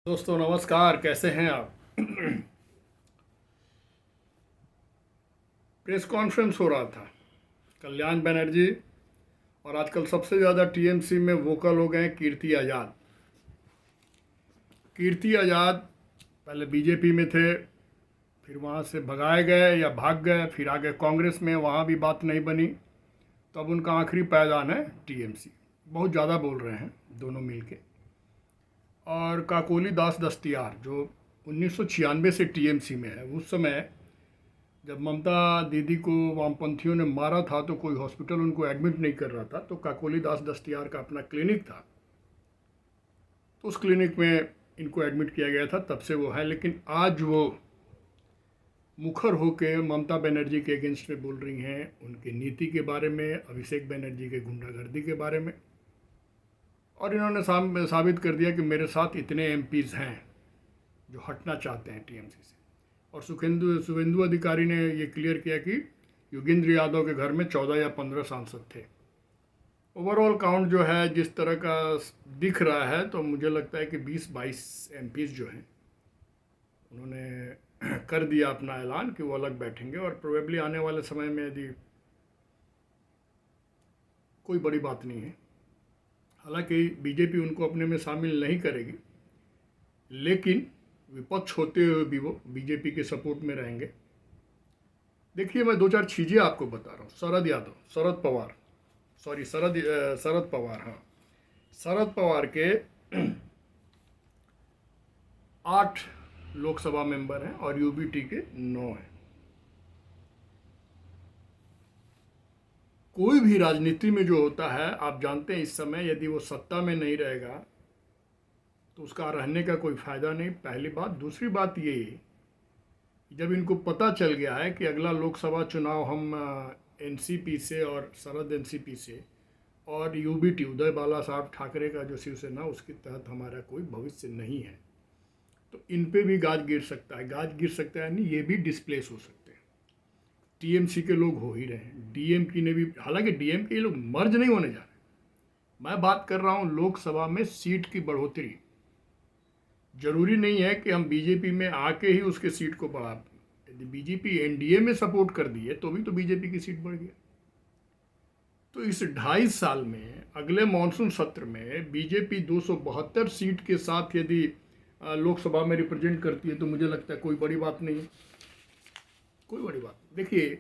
दोस्तों नमस्कार, कैसे हैं आप? प्रेस कॉन्फ्रेंस हो रहा था। कल्याण बनर्जी और आजकल सबसे ज़्यादा टीएमसी में वोकल हो गए हैं कीर्ति आज़ाद। कीर्ति आज़ाद पहले बीजेपी में थे, फिर वहाँ से भगाए गए या भाग गए, फिर आगे कांग्रेस में, वहाँ भी बात नहीं बनी। तो अब उनका आखिरी पायदान है टीएमसी। बहुत ज़्यादा बोल रहे हैं दोनों मिलके। और काकोली दास दस्तियार जो 1996 से टीएमसी में है, उस समय जब ममता दीदी को वामपंथियों ने मारा था तो कोई हॉस्पिटल उनको एडमिट नहीं कर रहा था, तो काकोली दास दस्तियार का अपना क्लिनिक था, तो उस क्लिनिक में इनको एडमिट किया गया था, तब से वो है। लेकिन आज वो मुखर होकर ममता बनर्जी के अगेंस्ट में बोल रही हैं, उनकी नीति के बारे में, अभिषेक बनर्जी के गुंडागर्दी के बारे में। और इन्होंने साबित कर दिया कि मेरे साथ इतने एमपीज हैं जो हटना चाहते हैं टीएमसी से। और शुभेंदु अधिकारी ने ये क्लियर किया कि योगेंद्र यादव के घर में 14 या 15 सांसद थे। ओवरऑल काउंट जो है जिस तरह का दिख रहा है, तो मुझे लगता है कि 20-22 एमपीज जो हैं उन्होंने कर दिया अपना ऐलान कि वो अलग बैठेंगे। और प्रोबेबली आने वाले समय में यदि कोई बड़ी बात नहीं है, हालांकि बीजेपी उनको अपने में शामिल नहीं करेगी, लेकिन विपक्ष होते हुए भी वो बीजेपी के सपोर्ट में रहेंगे। देखिए, मैं दो चार चीज़ें आपको बता रहा हूँ। शरद पवार, हाँ, शरद पवार के 8 लोकसभा मेंबर हैं और यूबीटी के 9 हैं। कोई भी राजनीति में जो होता है, आप जानते हैं, इस समय यदि वो सत्ता में नहीं रहेगा तो उसका रहने का कोई फ़ायदा नहीं, पहली बात। दूसरी बात ये, जब इनको पता चल गया है कि अगला लोकसभा चुनाव हम एनसीपी से और शरद एनसीपी से और यूबीटी उदय बाला साहब ठाकरे का जो शिवसेना, उसके तहत हमारा कोई भविष्य नहीं है, तो इन पे भी गाज गिर सकता है। गाज गिर सकता है नहीं, ये भी डिस्प्लेस हो सकते हैं। टीएमसी के लोग हो ही रहे हैं, डीएमके ने भी, हालांकि डीएमके ये लोग मर्ज नहीं होने जा रहे। मैं बात कर रहा हूँ लोकसभा में सीट की बढ़ोतरी। जरूरी नहीं है कि हम बीजेपी में आके ही उसके सीट को बढ़ा। यदि बीजेपी एनडीए में सपोर्ट कर दिए तो भी तो बीजेपी की सीट बढ़ गई। तो इस 2.5 साल में अगले मानसून सत्र में बीजेपी 272 सीट के साथ यदि लोकसभा में रिप्रेजेंट करती है, तो मुझे लगता है कोई बड़ी बात नहीं है, कोई बड़ी बात नहीं। देखिए,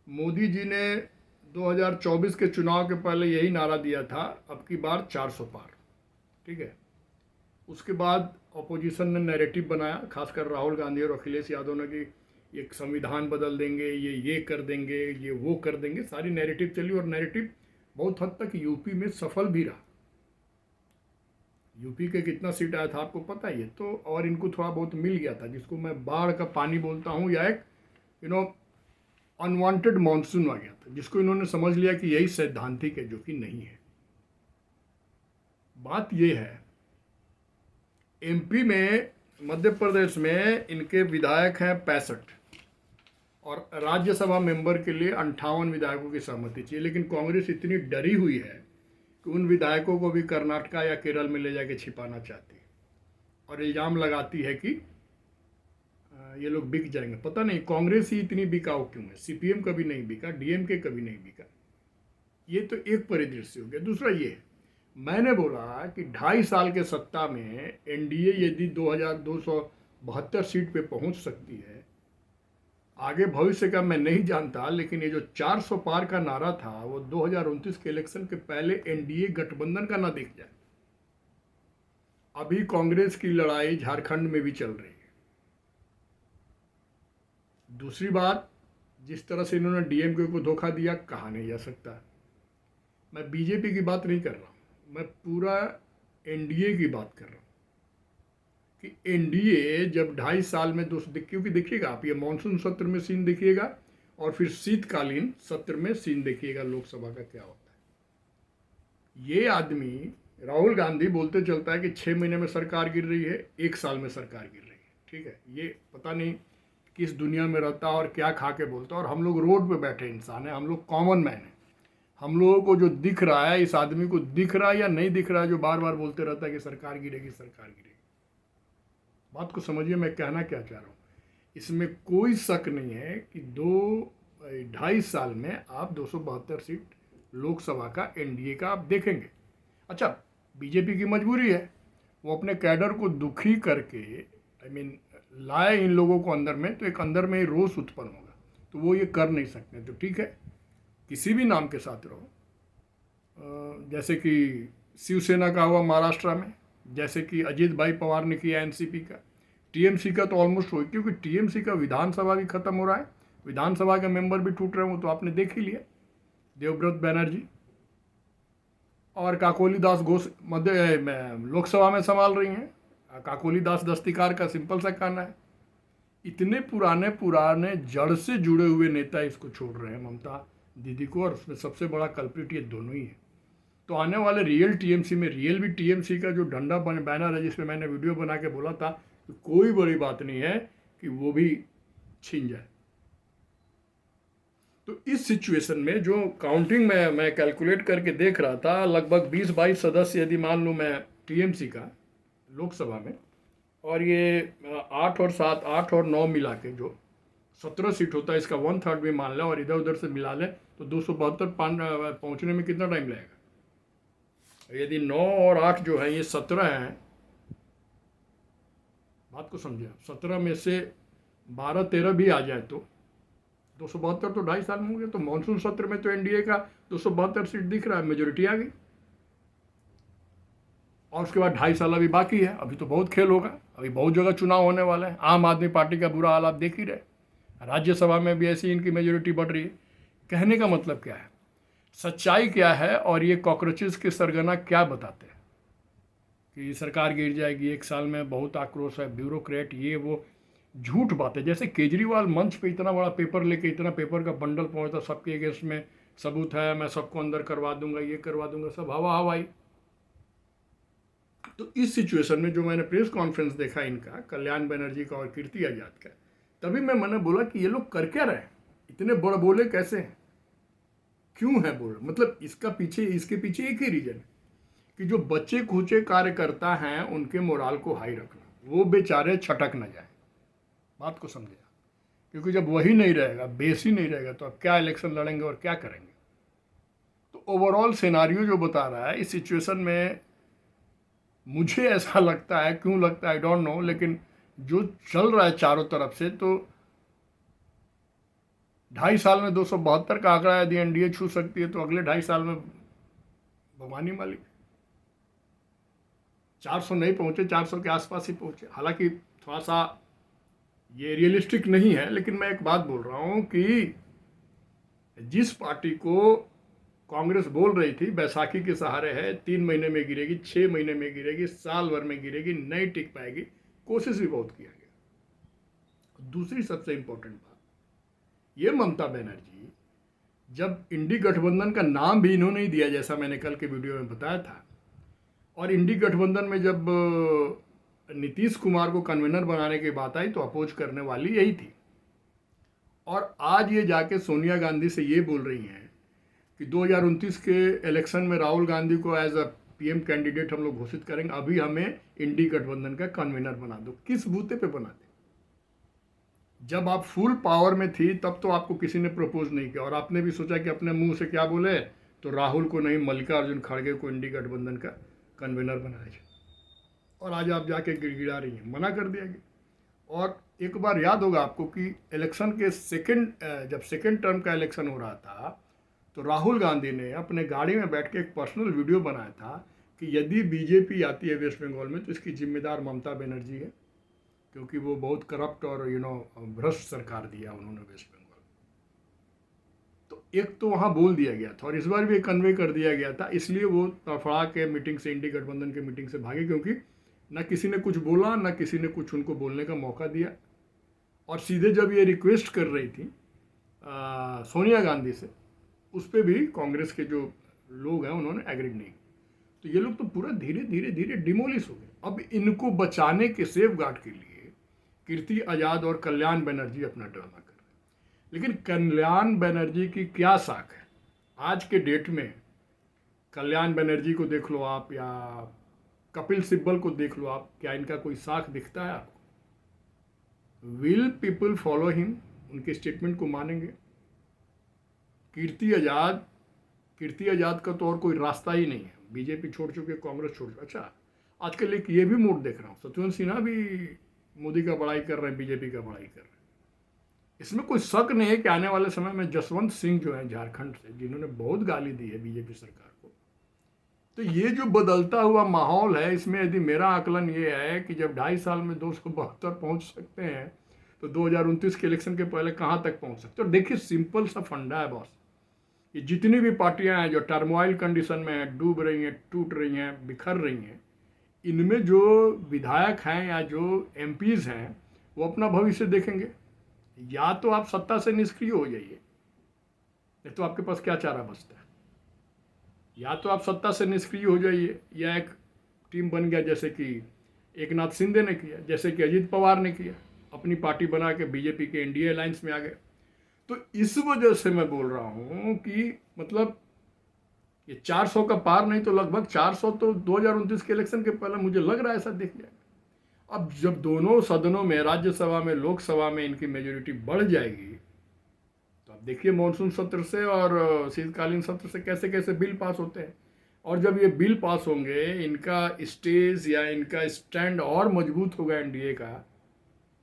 मोदी जी ने 2024 के चुनाव के पहले यही नारा दिया था, अब की बार 400 पार, ठीक है। उसके बाद अपोजिशन ने नैरेटिव बनाया, खासकर राहुल गांधी और अखिलेश यादव ने, कि एक संविधान बदल देंगे, ये कर देंगे, ये वो कर देंगे, सारी नैरेटिव चली। और नैरेटिव बहुत हद तक यूपी में सफल भी रहा। यूपी के कितना सीट आया था आपको पता ही है। तो और इनको थोड़ा बहुत मिल गया था, जिसको मैं बाढ़ का पानी बोलता हूँ, या एक अनवांटेड मानसून आ गया था, जिसको इन्होंने समझ लिया कि यही सैद्धांतिक है, जो कि नहीं है। बात ये है, एमपी में, मध्य प्रदेश में इनके विधायक हैं 65 और राज्यसभा मेंबर के लिए 58 विधायकों की सहमति चाहिए। लेकिन कांग्रेस इतनी डरी हुई है कि उन विधायकों को भी कर्नाटका या केरल में ले जाके छिपाना चाहती है और इल्ज़ाम लगाती है कि ये लोग बिक जाएंगे। पता नहीं कांग्रेस ही इतनी बिकाऊ क्यों है। सीपीएम कभी नहीं बिका, डीएमके कभी नहीं बिका। ये तो एक परिदृश्य हो गया। दूसरा ये है, मैंने बोला कि 2.5 साल के सत्ता में एनडीए यदि 2272 सीट पे पहुंच सकती है, आगे भविष्य का मैं नहीं जानता, लेकिन ये जो 400 पार का नारा था, वो 2029 के इलेक्शन के पहले एनडीए गठबंधन का ना दिख जाए। अभी कांग्रेस की लड़ाई झारखंड में भी चल रही है। दूसरी बात, जिस तरह से इन्होंने डीएमके को धोखा दिया, कहा नहीं जा सकता। मैं बीजेपी की बात नहीं कर रहा हूँ, मैं पूरा एनडीए की बात कर रहा हूँ कि एनडीए जब 2.5 साल में क्योंकि देखिएगा आप, ये मानसून सत्र में सीन देखिएगा और फिर शीतकालीन सत्र में सीन देखिएगा लोकसभा का क्या होता है। ये आदमी राहुल गांधी बोलते चलता है कि 6 महीने में सरकार गिर रही है, 1 साल में सरकार गिर रही है, ठीक है। ये पता नहीं किस दुनिया में रहता और क्या खा के बोलता। और हम लोग रोड पे बैठे इंसान हैं, हम लोग कॉमन मैन हैं, हम लोगों को जो दिख रहा है, इस आदमी को दिख रहा है या नहीं दिख रहा है, जो बार बार बोलते रहता है कि सरकार गिरेगी सरकार गिरेगी। बात को समझिए मैं कहना क्या चाह रहा हूँ। इसमें कोई शक नहीं है कि 2-2.5 साल में आप 272 सीट लोकसभा का एनडीए का आप देखेंगे। अच्छा, बीजेपी की मजबूरी है, वो अपने कैडर को दुखी करके लाए इन लोगों को अंदर में, तो एक अंदर में ही रोष उत्पन्न होगा, तो वो ये कर नहीं सकते। तो ठीक है, किसी भी नाम के साथ रहो, जैसे कि शिवसेना का हुआ महाराष्ट्र में, जैसे कि अजीत भाई पवार ने किया एनसीपी का, टीएमसी का तो ऑलमोस्ट हो, क्योंकि टीएमसी का विधानसभा भी खत्म हो रहा है, विधानसभा के मेंबर भी टूट रहे हो, तो आपने देख ही लिया। देवव्रत बनर्जी और काकोली दास घोष मध्य लोकसभा में संभाल रही हैं। काकोली दास दस्तिकार का सिंपल सा कहना है। इतने पुराने पुराने जड़ से जुड़े हुए नेता इसको छोड़ रहे हैं ममता दीदी को, और उसमें सबसे बड़ा कल्प्रिट ये दोनों ही है। तो आने वाले रियल टीएमसी में, रियल भी टीएमसी का जो डंडा बैनर है, जिसमें मैंने वीडियो बना के बोला था कि कोई बड़ी बात नहीं है कि वो भी छीन जाए। तो इस सिचुएशन में जो काउंटिंग में मैं कैलकुलेट करके देख रहा था, लगभग 20-22 सदस्य यदि मान लूँ मैं टीएमसी का लोकसभा में, और ये 8 और 9 मिला के जो 17 सीट होता है, इसका 1/3 भी मान लें और इधर उधर से मिला लें, तो 272 पहुँचने में कितना टाइम लगेगा। यदि 9 और 8 जो है ये 17 हैं, बात को समझिए, 17 में से 12-13 भी आ जाए तो 272 तो 2.5 साल में होंगे। तो मानसून सत्र में तो एनडीए का 272 सीट दिख रहा है, मेजोरिटी आ गई, और उसके बाद 2.5 साल अभी बाकी है। अभी तो बहुत खेल होगा, अभी बहुत जगह चुनाव होने वाला है। आम आदमी पार्टी का बुरा हाल आप देख ही रहे, राज्यसभा में भी ऐसी इनकी मेजोरिटी बढ़ रही है। कहने का मतलब क्या है, सच्चाई क्या है, और ये कॉकरोचेस के सरगना क्या बताते हैं कि सरकार गिर जाएगी 1 साल में, बहुत आक्रोश है, ब्यूरोक्रेट, ये वो झूठ बातें। जैसे केजरीवाल मंच पे इतना बड़ा पेपर लेके, इतना पेपर का बंडल पहुंचता, सबके अगेंस्ट में सबूत है, मैं सबको अंदर करवा दूंगा, ये करवा दूंगा, सब हवा हवाई। तो इस सिचुएशन में जो मैंने प्रेस कॉन्फ्रेंस देखा इनका, कल्याण बनर्जी का और कीर्ति आजाद का, तभी मैंने बोला कि ये लोग कर क्या रहे हैं, इतने बड़ बोले कैसे हैं, क्यों है बोल। मतलब इसके पीछे एक ही रीजन है कि जो बच्चे खुचे कार्यकर्ता हैं उनके मोराल को हाई रखना, वो बेचारे छटक न जाए। बात को समझे, क्योंकि जब वही नहीं रहेगा, बेस ही नहीं रहेगा, तो अब क्या इलेक्शन लड़ेंगे और क्या करेंगे। तो ओवरऑल सिनारियो जो बता रहा है, इस सिचुएशन में मुझे ऐसा लगता है, क्यों लगता है आई डोंट नो, लेकिन जो चल रहा है चारों तरफ से, तो 2.5 साल में 272 का आंकड़ा यदि एनडीए छू सकती है, तो अगले 2.5 साल में भगवानी मालिक, 400 नहीं पहुंचे, 400 के आसपास ही पहुंचे। हालांकि थोड़ा सा ये रियलिस्टिक नहीं है, लेकिन मैं एक बात बोल रहा हूं कि जिस पार्टी को कांग्रेस बोल रही थी बैसाखी के सहारे है, 3 महीने में गिरेगी, 6 महीने में गिरेगी, साल भर में गिरेगी, नहीं टिक पाएगी, कोशिश भी बहुत किया गया। दूसरी सबसे इंपॉर्टेंट बात, ये ममता बनर्जी, जब इंडी गठबंधन का नाम भी इन्होंने ही दिया, जैसा मैंने कल के वीडियो में बताया था, और इंडी गठबंधन में जब नीतीश कुमार को कन्वीनर बनाने की बात आई तो अपोज करने वाली यही थी। और आज ये जाके सोनिया गांधी से ये बोल रही हैं कि 2029 के इलेक्शन में राहुल गांधी को एज अ पीएम कैंडिडेट हम लोग घोषित करेंगे, अभी हमें इंडी गठबंधन का कन्वीनर बना दो। किस बूते पे बना दे? जब आप फुल पावर में थी तब तो आपको किसी ने प्रपोज नहीं किया, और आपने भी सोचा कि अपने मुंह से क्या बोले, तो राहुल को नहीं, मल्लिकार्जुन खड़गे को इंडी गठबंधन का कन्वीनर बनाया जाए, और आज आप जाके गिड़गिड़ा रही हैं, मना कर दिया गया। और एक बार याद होगा आपको कि इलेक्शन के जब सेकेंड टर्म का इलेक्शन हो रहा था, तो राहुल गांधी ने अपने गाड़ी में बैठ के एक पर्सनल वीडियो बनाया था कि यदि बीजेपी आती है वेस्ट बंगाल में तो इसकी जिम्मेदार ममता बनर्जी है, क्योंकि वो बहुत करप्ट और भ्रष्ट सरकार दिया उन्होंने वेस्ट बंगाल। तो एक तो वहाँ बोल दिया गया था, और इस बार भी कन्वे कर दिया गया था, इसलिए वो तड़फड़ा के मीटिंग से, इंडी गठबंधन के मीटिंग से भागे, क्योंकि न किसी ने कुछ बोला, न किसी ने कुछ उनको बोलने का मौका दिया। और सीधे जब ये रिक्वेस्ट कर रही थी सोनिया गांधी से, उस पर भी कांग्रेस के जो लोग हैं उन्होंने एग्री नहीं। तो ये लोग तो पूरा धीरे धीरे धीरे डिमोलिश हो गए। अब इनको बचाने के सेफ गार्ड के लिए कीर्ति आजाद और कल्याण बनर्जी अपना ड्रामा कर रहे हैं। लेकिन कल्याण बनर्जी की क्या साख है, आज के डेट में कल्याण बनर्जी को देख लो आप या कपिल सिब्बल को देख लो आप, क्या इनका कोई साख दिखता है आपको? Will people follow him? उनके स्टेटमेंट को मानेंगे? कीर्ति आज़ाद, कीर्ति आज़ाद का तो और कोई रास्ता ही नहीं है। बीजेपी छोड़ चुके, कांग्रेस छोड़ चुके। अच्छा, आजकल एक ये भी मूड देख रहा हूँ, सत्यवंत सिन्हा भी मोदी का बड़ाई कर रहे हैं, बीजेपी का बड़ाई कर रहे हैं। इसमें कोई शक नहीं है कि आने वाले समय में जसवंत सिंह जो है झारखंड से, जिन्होंने बहुत गाली दी है बीजेपी सरकार को, तो ये जो बदलता हुआ माहौल है, इसमें यदि मेरा आकलन ये है कि जब 2.5 साल में 272 पहुंच सकते हैं, तो 2029 के इलेक्शन के पहले कहाँ तक पहुंच सकते हैं? और देखिए, सिंपल सा फंडा है बॉस, ये जितनी भी पार्टियां हैं जो टर्मोइल कंडीशन में हैं, डूब रही हैं, टूट रही हैं, बिखर रही हैं, इनमें जो विधायक हैं या जो एमपीज़ हैं, वो अपना भविष्य देखेंगे। या तो आप सत्ता से निष्क्रिय हो जाइए, नहीं तो आपके पास क्या चारा बचता है? या तो आप सत्ता से निष्क्रिय हो जाइए, या एक टीम बन गया जैसे कि एकनाथ शिंदे ने किया, जैसे कि अजीत पवार ने किया, अपनी पार्टी बना के बीजेपी के एनडीए अलायंस में आ गए। तो इस वजह से मैं बोल रहा हूँ कि मतलब ये 400 का पार नहीं तो लगभग 400 तो 2029 के इलेक्शन के पहले मुझे लग रहा है ऐसा दिख जाएगा। अब जब दोनों सदनों में, राज्यसभा में, लोकसभा में इनकी मेजोरिटी बढ़ जाएगी, तो आप देखिए मानसून सत्र से और शीतकालीन सत्र से कैसे कैसे बिल पास होते हैं। और जब ये बिल पास होंगे, इनका स्टेज या इनका स्टैंड और मजबूत होगा एनडीए का,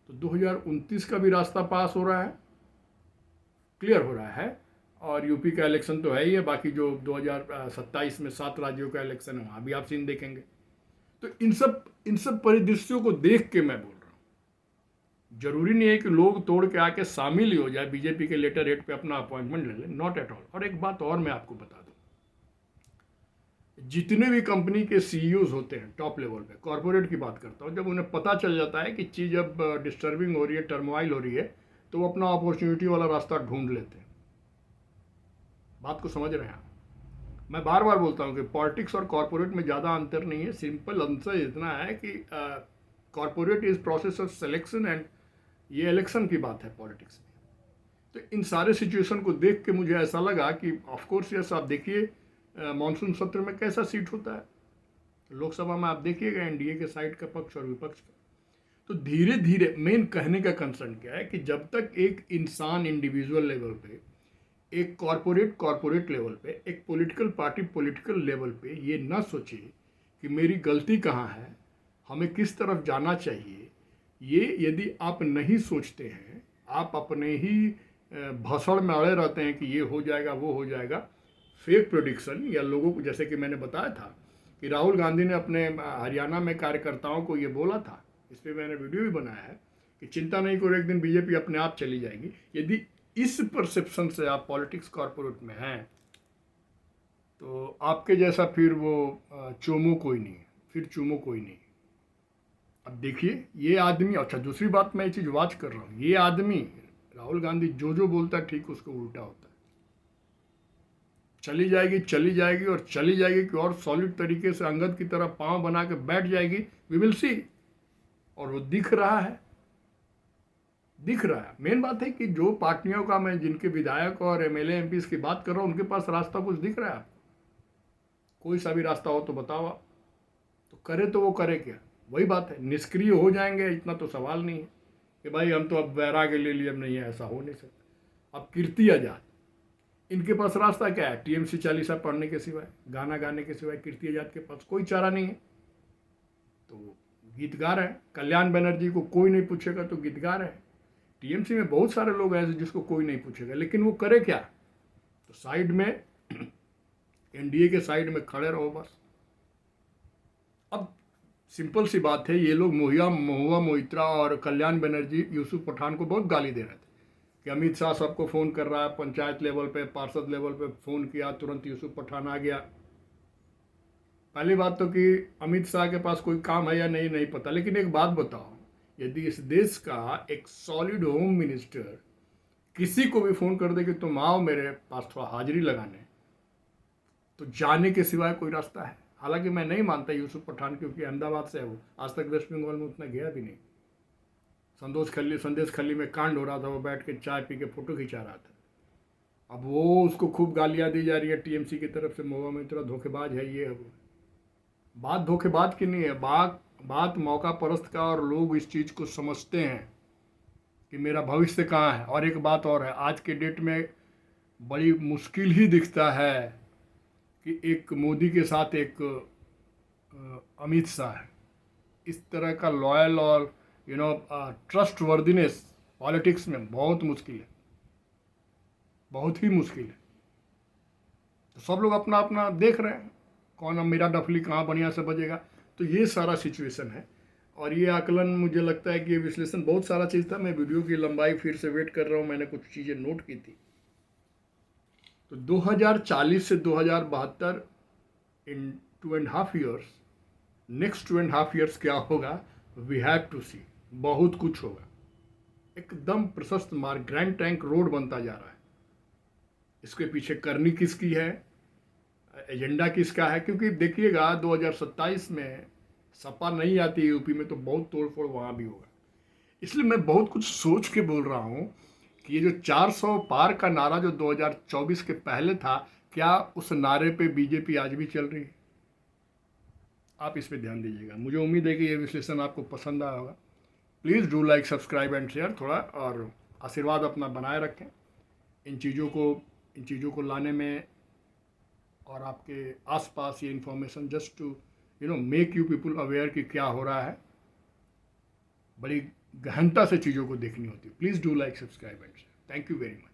तो 2029 का भी रास्ता पास हो रहा है, क्लियर हो रहा है। और यूपी का इलेक्शन तो है ही है, बाकी जो 2027 में 7 राज्यों का इलेक्शन है, वहाँ भी आप सीन देखेंगे। तो इन सब परिदृश्यों को देख के मैं बोल रहा हूँ, जरूरी नहीं है कि लोग तोड़ के आके शामिल ही हो जाए, बीजेपी के लेटर हेड पे अपना अपॉइंटमेंट ले ले, नॉट एट ऑल। और एक बात और मैं आपको बता दूँ, जितने भी कंपनी के सीईओज होते हैं टॉप लेवल पे, कॉर्पोरेट की बात करता हूँ, जब उन्हें पता चल जाता है कि चीज़ अब डिस्टर्बिंग हो रही है, टर्मोइल हो रही है, तो वो अपना अपॉर्चुनिटी वाला रास्ता ढूंढ लेते हैं। बात को समझ रहे हैं आप? मैं बार बार बोलता हूँ कि पॉलिटिक्स और कॉर्पोरेट में ज़्यादा अंतर नहीं है। सिंपल आंसर इतना है कि corporate is process of selection and ये इलेक्शन की बात है पॉलिटिक्स में। तो इन सारे सिचुएशन को देख के मुझे ऐसा लगा कि ऑफकोर्स यस, आप देखिए मानसून सत्र में कैसा सीट होता है, लोकसभा में आप देखिएगा एनडीए के साइड का पक्ष और विपक्ष का। तो धीरे धीरे, मेन कहने का कंसर्न क्या है कि जब तक एक इंसान इंडिविजुअल लेवल पे, एक कॉरपोरेट लेवल पे, एक पॉलिटिकल पार्टी पॉलिटिकल लेवल पे ये ना सोचे कि मेरी गलती कहाँ है, हमें किस तरफ जाना चाहिए, ये यदि आप नहीं सोचते हैं, आप अपने ही भाषण में अड़े रहते हैं कि ये हो जाएगा, वो हो जाएगा, फेक प्रोडिक्शन, या लोगों को, जैसे कि मैंने बताया था कि राहुल गांधी ने अपने हरियाणा में कार्यकर्ताओं को ये बोला था, इस पर मैंने वीडियो भी बनाया है कि चिंता नहीं करो, एक दिन बीजेपी अपने आप चली जाएगी। यदि इस परसेप्शन से आप पॉलिटिक्स कॉर्पोरेट में हैं, तो आपके जैसा फिर वो चोमू कोई नहीं है, फिर चोमू कोई नहीं। अब देखिए ये आदमी, अच्छा दूसरी बात मैं ये चीज़ वाच कर रहा हूँ, ये आदमी राहुल गांधी जो बोलता है ठीक उसको उल्टा होता है। चली जाएगी, चली जाएगी और चली जाएगी कि और सॉलिड तरीके से अंगद की तरह पाँव बना के बैठ जाएगी, वी विल सी। और वो दिख रहा है, दिख रहा है। मेन बात है कि जो पार्टियों का, मैं जिनके विधायक और एमएलए एमपी की बात कर रहा हूँ, उनके पास रास्ता कुछ दिख रहा है आपको? कोई सा भी रास्ता हो तो बताओ आप। तो करे तो वो करे क्या? वही बात है, निष्क्रिय हो जाएंगे, इतना तो सवाल नहीं है कि भाई हम तो अब वैराग्य ले लिए, अब नहीं है, ऐसा हो नहीं सकता। अब कीर्ति आजाद, इनके पास रास्ता क्या है? टीएमसी चालीसा पढ़ने के सिवाय, गाना गाने के सिवाय कीर्ति आजाद के पास कोई चारा नहीं है। तो गीत गा रहे हैं। कल्याण बनर्जी को कोई नहीं पूछेगा तो गीत गा रहे हैं। टीएमसी में बहुत सारे लोग ऐसे जिसको कोई नहीं पूछेगा, लेकिन वो करे क्या? तो साइड में एनडीए के साइड में खड़े रहो बस। अब सिंपल सी बात है, ये लोग महुआ मोइत्रा और कल्याण बनर्जी यूसुफ पठान को बहुत गाली दे रहे थे कि अमित शाह सबको फ़ोन कर रहा है, पंचायत लेवल पे, पार्षद लेवल पे फ़ोन किया, तुरंत यूसुफ पठान आ गया। पहली बात तो कि अमित शाह के पास कोई काम है या नहीं, नहीं पता। लेकिन एक बात बताओ, यदि इस देश का एक सॉलिड होम मिनिस्टर किसी को भी फ़ोन कर दे कि तुम आओ मेरे पास थोड़ा हाजिरी लगाने, तो जाने के सिवाय कोई रास्ता है? हालांकि मैं नहीं मानता यूसुफ पठान, क्योंकि अहमदाबाद से है वो, आज तक वेस्ट बंगाल में उतना गया भी नहीं। संदेश खल्ली में कांड हो रहा था, वो बैठ के चाय पी के फ़ोटो खिंचा रहा था। अब वो उसको खूब गालियाँ दी जा रही है टीएमसी की तरफ से, महुआ मोइत्रा धोखेबाज है ये है वो। बात धोखेबाज की नहीं है, बात मौका परस्त का, और लोग इस चीज़ को समझते हैं कि मेरा भविष्य कहाँ है। और एक बात और है, आज के डेट में बड़ी मुश्किल ही दिखता है कि एक मोदी के साथ एक अमित शाह है, इस तरह का लॉयल और ट्रस्ट वर्दीनेस पॉलिटिक्स में बहुत मुश्किल है, बहुत ही मुश्किल है। तो सब लोग अपना अपना देख रहे हैं, कौन अब मेरा डफली कहाँ बढ़िया से बजेगा। तो ये सारा सिचुएशन है, और ये आकलन मुझे लगता है कि ये विश्लेषण बहुत सारा चीज़ था। मैं वीडियो की लंबाई फिर से वेट कर रहा हूँ, मैंने कुछ चीज़ें नोट की थी। तो 2040 से 2072 इन 2.5 ईयर्स, नेक्स्ट 2.5 ईयर्स क्या होगा, वी हैव टू सी। बहुत कुछ होगा, एकदम प्रशस्त मार्ग, ग्रैंड टैंक रोड बनता जा रहा है। इसके पीछे करनी किसकी है, एजेंडा किसका है, क्योंकि देखिएगा 2027 में सपा नहीं आती यूपी में तो बहुत तोड़फोड़ वहाँ भी होगा। इसलिए मैं बहुत कुछ सोच के बोल रहा हूँ कि ये जो 400 पार का नारा जो 2024 के पहले था, क्या उस नारे पे बीजेपी आज भी चल रही है? आप इस पे ध्यान दीजिएगा। मुझे उम्मीद है कि ये विश्लेषण आपको पसंद आया होगा। Please do like, subscribe and share थोड़ा, और आशीर्वाद अपना बनाए रखें इन चीज़ों को लाने में, और आपके आसपास ये information just to make you people aware कि क्या हो रहा है। बड़ी गहनता से चीज़ों को देखनी होती है। Please do like, subscribe and share. Thank you very much.